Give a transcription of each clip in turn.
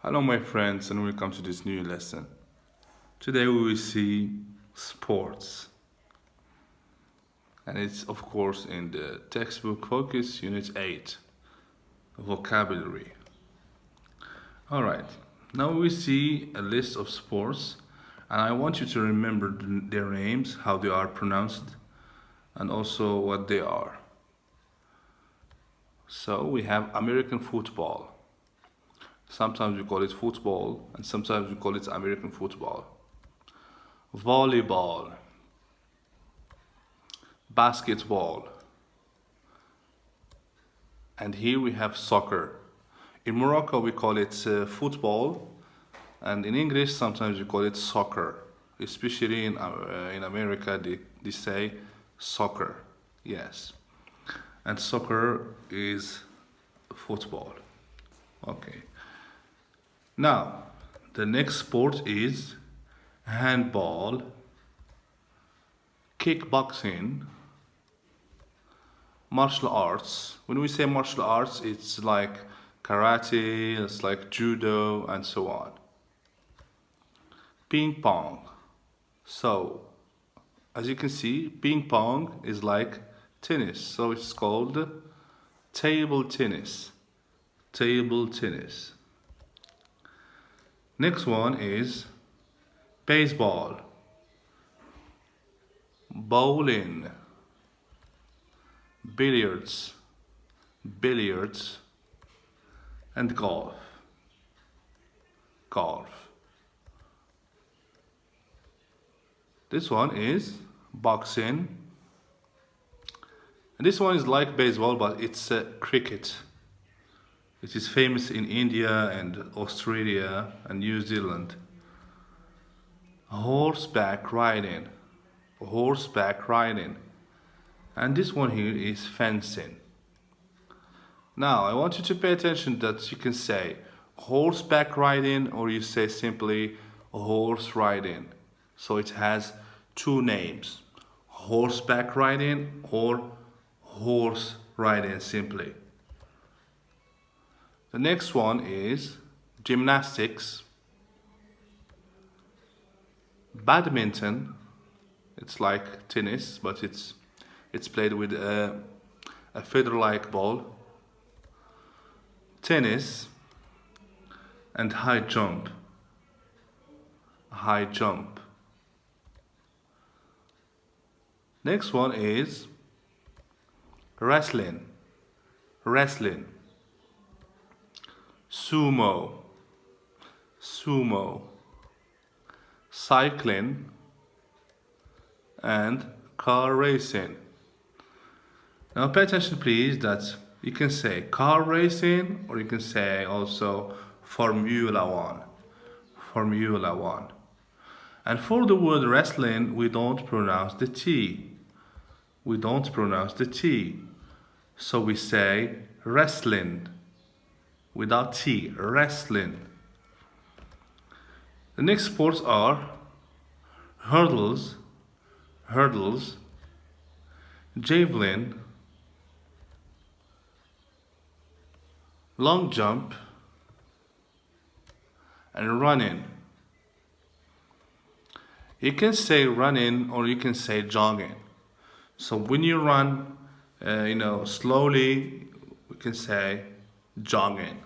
Hello, my friends, and welcome to this new lesson. Today we will see sports, and it's of course in the textbook Focus Unit 8 Vocabulary. Alright, now we see a list of sports, and I want you to remember their names, how they are pronounced, and also what they are. So we have American football. Sometimes we call it football, and sometimes we call it American football. Volleyball, basketball, and here we have soccer. In Morocco we call it football, and in English sometimes we call it soccer. Especially in America they say soccer, yes. And soccer is football. Okay. Now, the next sport is handball, kickboxing, martial arts. When we say martial arts, it's like karate, it's like judo, and so on. Ping pong. So, as you can see, ping pong is like tennis, so it's called table tennis. Table tennis. Next one is baseball, bowling, billiards, and golf. Golf. This one is boxing. And this one is like baseball, but it's cricket. It is famous in India and Australia and New Zealand. Horseback riding. Horseback riding. And this one here is fencing. Now, I want you to pay attention that you can say horseback riding or you say simply horse riding. So it has two names. Horseback riding or horse riding simply. The next one is gymnastics, badminton. It's like tennis, but it's played with a feather-like ball. Tennis and high jump. High jump. Next one is wrestling. Wrestling. Sumo, cycling, and car racing. Now pay attention please that you can say car racing or you can say also Formula One. Formula One. And for the word wrestling, we don't pronounce the T. We don't pronounce the T. So we say wrestling. Without T, wrestling. The next sports are hurdles, javelin, long jump, and running. You can say running or you can say jogging. So when you run, slowly, we can say jogging.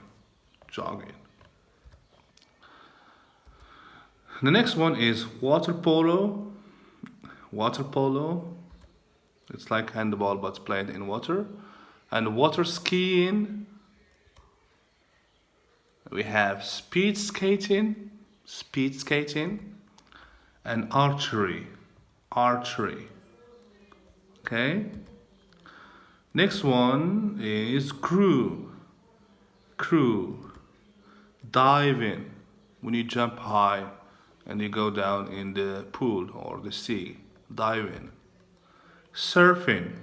The next one is water polo. It's like handball but played in water. And water skiing. We have speed skating, and archery. Okay. Next one is crew. Diving, when you jump high and you go down in the pool or the sea. Diving. Surfing.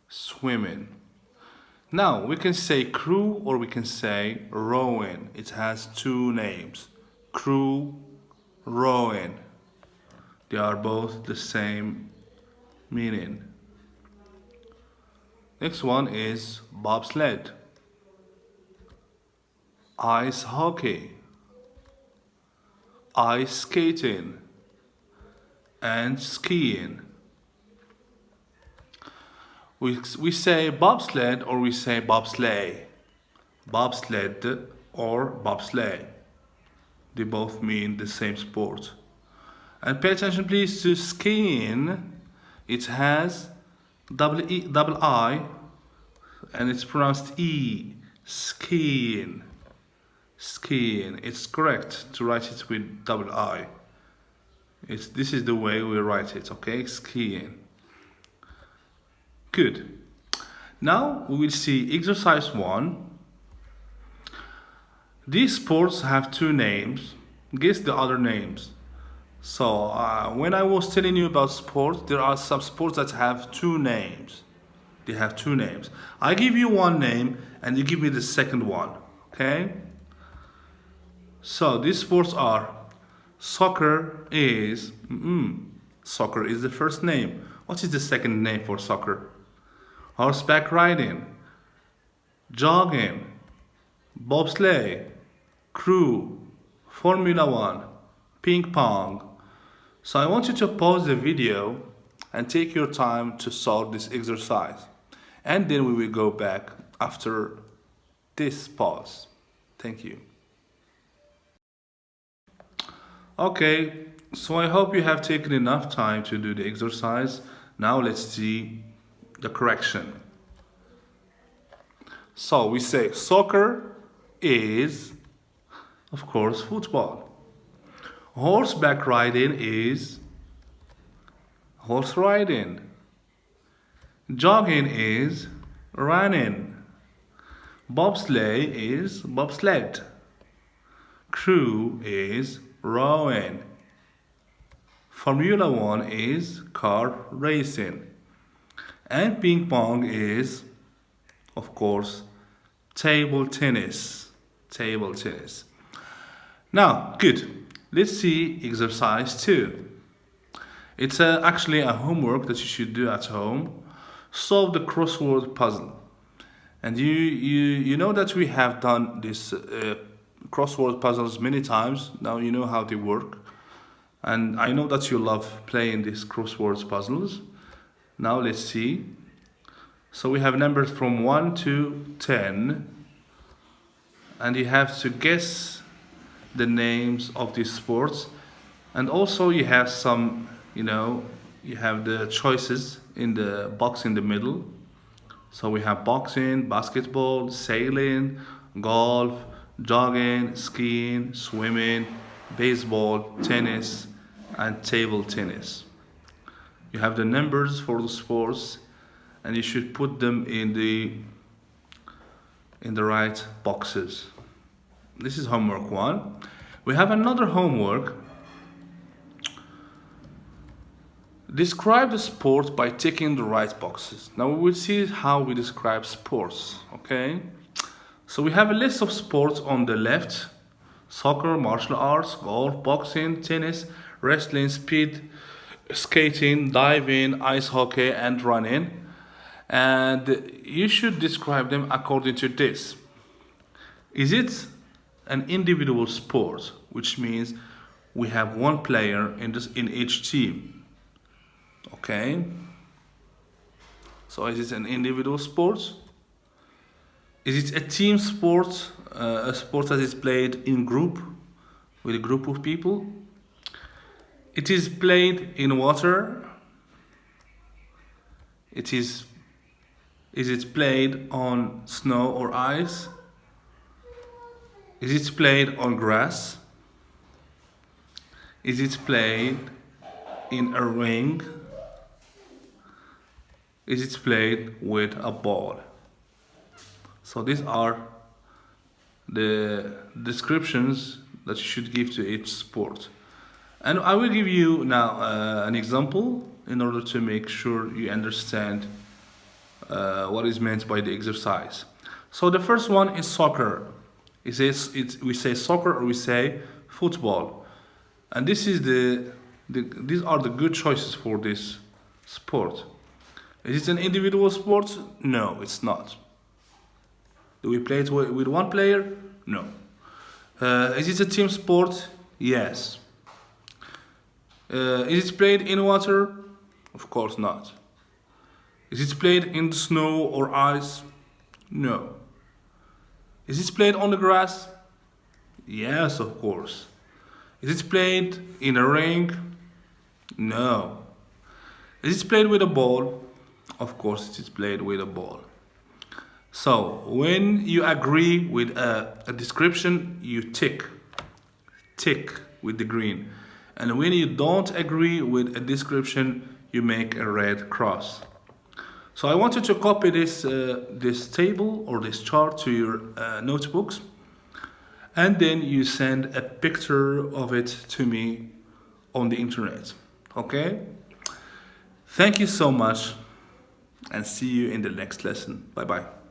Swimming. Now we can say crew or we can say rowing. It has two names. Crew, rowing. They are both the same meaning. Next one is bobsled. ice hockey, ice skating, and skiing. We say bobsled or we say bobsleigh. Bobsled or bobsleigh. They both mean the same sport. And pay attention please to skiing. It has double I, and it's pronounced E. Skiing. Skiing. It's correct to write it with double I. This is the way we write it, okay? Skiing. Good. Now we will see exercise 1. These sports have 2 names. Guess the other names. So when I was telling you about sports, there are some sports that have 2 names. They have 2 names. I give you one name and you give me the second one. Okay? So these sports are soccer is the first name. What is the second name for soccer? Horseback riding, jogging, bobsleigh, crew, Formula 1, ping pong. So I want you to pause the video and take your time to solve this exercise. And then we will go back after this pause. Thank you. Okay, so I hope you have taken enough time to do the exercise. Now let's see the correction. So we say soccer is, of course, football. Horseback riding is horse riding. Jogging is running. Bobsleigh is bobsled. Crew is rowing. Formula 1 is car racing. And ping pong is, of course, table tennis. Table tennis. Now, good. Let's see exercise 2. It's actually a homework that you should do at home. Solve the crossword puzzle. And you know that we have done this crossword puzzles many times. Now you know how they work. And I know that you love playing these crosswords puzzles. Now let's see. So we have numbers from 1 to 10. And you have to guess the names of these sports. And also you have some, you have the choices in the box in the middle. So we have boxing, basketball, sailing, golf, jogging, skiing, swimming, baseball, tennis, and table tennis. You have the numbers for the sports, and you should put them in the right boxes. This is homework 1. We have another homework. Describe the sport by ticking the right boxes. Now we will see how we describe sports, okay? So we have a list of sports on the left: soccer, martial arts, golf, boxing, tennis, wrestling, speed skating, diving, ice hockey, and running. And you should describe them according to this. Is it an individual sport, which means we have one player in each team? Okay. So is it an individual sport? Is it a team sport, a sport that is played in group, with a group of people? It is played in water. Is it played on snow or ice? Is it played on grass? Is it played in a ring? Is it played with a ball? So these are the descriptions that you should give to each sport. And I will give you now an example in order to make sure you understand what is meant by the exercise. So the first one is soccer. We say soccer or we say football. And this is these are the good choices for this sport. Is it an individual sport? No, it's not. Do we play it with one player? No. Is it a team sport? Yes. Is it played in water? Of course not. Is it played in the snow or ice? No. Is it played on the grass? Yes, of course. Is it played in a ring? No. Is it played with a ball? Of course, it is played with a ball. So, when you agree with a description, you tick with the green. And when you don't agree with a description, you make a red cross. So I want you to copy this table or this chart to your notebooks, and then you send a picture of it to me on the internet. Okay? Thank you so much, and see you in the next lesson. Bye bye.